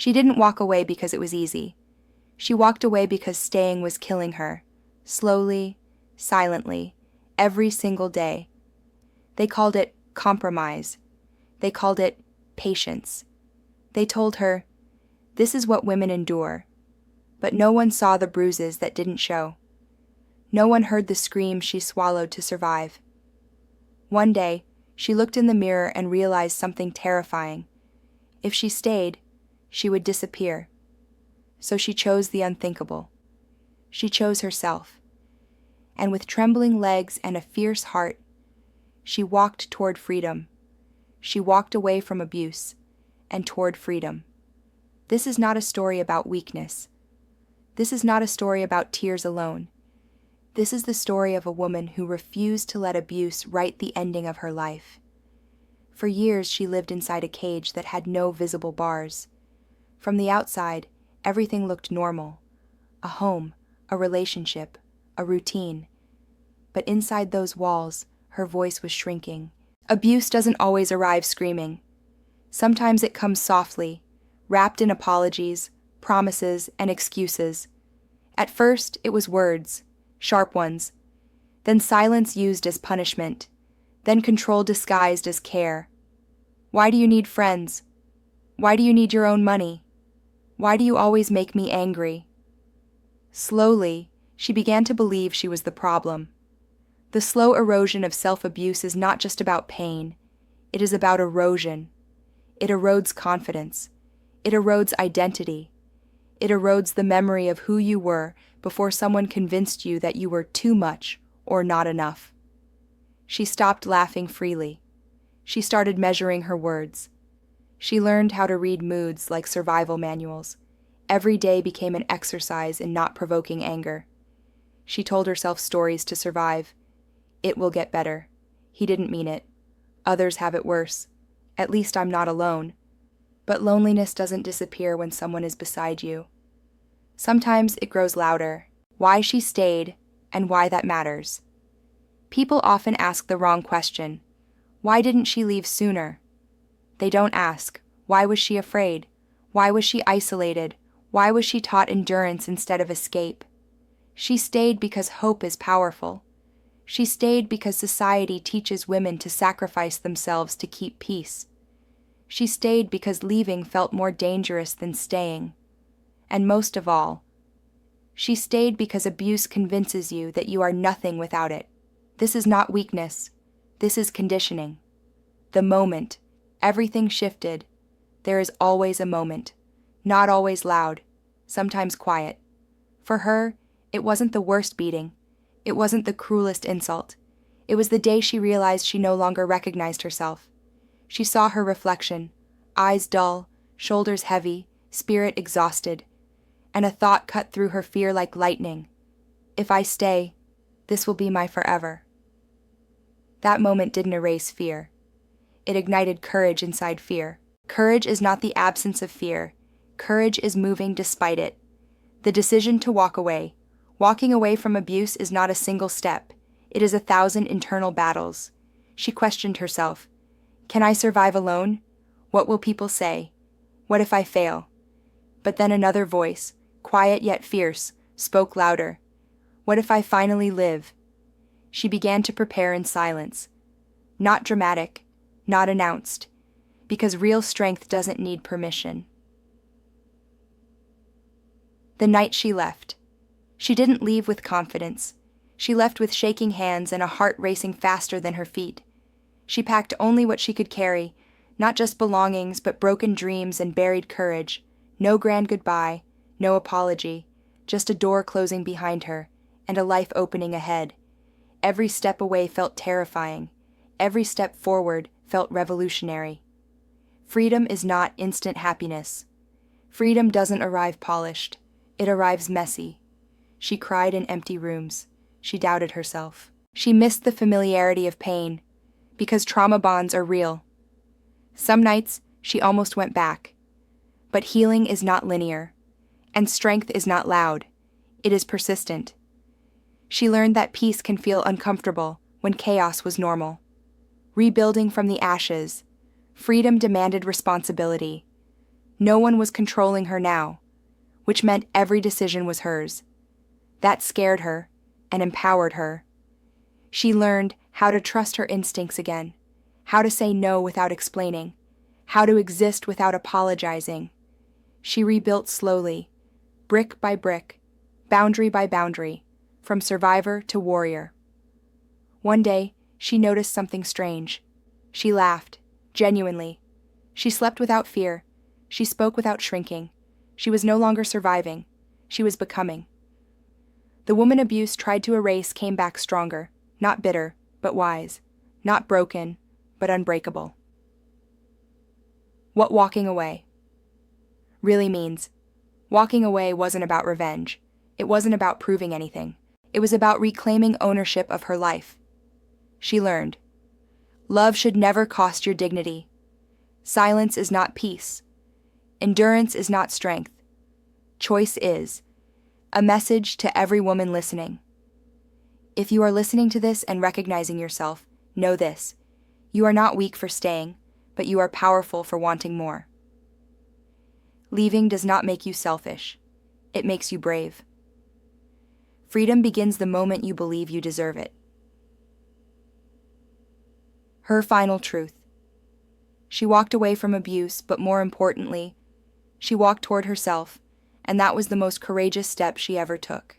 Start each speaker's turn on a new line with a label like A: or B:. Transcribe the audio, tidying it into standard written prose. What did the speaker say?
A: She didn't walk away because it was easy. She walked away because staying was killing her, slowly, silently, every single day. They called it compromise. They called it patience. They told her, "This is what women endure." But no one saw the bruises that didn't show. No one heard the screams she swallowed to survive. One day, she looked in the mirror and realized something terrifying. If she stayed, she would disappear. So she chose the unthinkable. She chose herself. And with trembling legs and a fierce heart, she walked toward freedom. She walked away from abuse and toward freedom. This is not a story about weakness. This is not a story about tears alone. This is the story of a woman who refused to let abuse write the ending of her life. For years, she lived inside a cage that had no visible bars. From the outside, everything looked normal. A home, a relationship, a routine. But inside those walls, her voice was shrinking. Abuse doesn't always arrive screaming. Sometimes it comes softly, wrapped in apologies, promises, and excuses. At first, it was words, sharp ones. Then silence used as punishment. Then control disguised as care. Why do you need friends? Why do you need your own money? Why do you always make me angry? Slowly, she began to believe she was the problem. The slow erosion of self-abuse is not just about pain. It is about erosion. It erodes confidence. It erodes identity. It erodes the memory of who you were before someone convinced you that you were too much or not enough. She stopped laughing freely. She started measuring her words. She learned how to read moods like survival manuals. Every day became an exercise in not provoking anger. She told herself stories to survive. It will get better. He didn't mean it. Others have it worse. At least I'm not alone. But loneliness doesn't disappear when someone is beside you. Sometimes it grows louder. Why she stayed, and why that matters. People often ask the wrong question. Why didn't she leave sooner? They don't ask, why was she afraid? Why was she isolated? Why was she taught endurance instead of escape? She stayed because hope is powerful. She stayed because society teaches women to sacrifice themselves to keep peace. She stayed because leaving felt more dangerous than staying. And most of all, she stayed because abuse convinces you that you are nothing without it. This is not weakness. This is conditioning. The moment, everything shifted. There is always a moment. Not always loud, sometimes quiet. For her, it wasn't the worst beating. It wasn't the cruelest insult. It was the day she realized she no longer recognized herself. She saw her reflection, eyes dull, shoulders heavy, spirit exhausted. And a thought cut through her fear like lightning. If I stay, this will be my forever. That moment didn't erase fear. It ignited courage inside fear. Courage is not the absence of fear. Courage is moving despite it. The decision to walk away. Walking away from abuse is not a single step. It is 1,000 internal battles. She questioned herself. Can I survive alone? What will people say? What if I fail? But then another voice, quiet yet fierce, spoke louder. What if I finally live? She began to prepare in silence. Not dramatic, not announced, because real strength doesn't need permission. The night she left. She didn't leave with confidence. She left with shaking hands and a heart racing faster than her feet. She packed only what she could carry, not just belongings, but broken dreams and buried courage. No grand goodbye, no apology, just a door closing behind her, and a life opening ahead. Every step away felt terrifying. Every step forward felt revolutionary. Freedom is not instant happiness. Freedom doesn't arrive polished. It arrives messy. She cried in empty rooms. She doubted herself. She missed the familiarity of pain, because trauma bonds are real. Some nights, she almost went back. But healing is not linear, and strength is not loud. It is persistent. She learned that peace can feel uncomfortable when chaos was normal. Rebuilding from the ashes, freedom demanded responsibility. No one was controlling her now, which meant every decision was hers. That scared her and empowered her. She learned how to trust her instincts again, how to say no without explaining, how to exist without apologizing. She rebuilt slowly, brick by brick, boundary by boundary, from survivor to warrior. One day, she noticed something strange. She laughed, genuinely. She slept without fear. She spoke without shrinking. She was no longer surviving. She was becoming. The woman abuse tried to erase came back stronger, not bitter, but wise, not broken, but unbreakable. What walking away really means. Walking away wasn't about revenge. It wasn't about proving anything. It was about reclaiming ownership of her life. She learned. Love should never cost your dignity. Silence is not peace. Endurance is not strength. Choice is. A message to every woman listening. If you are listening to this and recognizing yourself, know this. You are not weak for staying, but you are powerful for wanting more. Leaving does not make you selfish. It makes you brave. Freedom begins the moment you believe you deserve it. Her final truth. She walked away from abuse, but more importantly, she walked toward herself, and that was the most courageous step she ever took.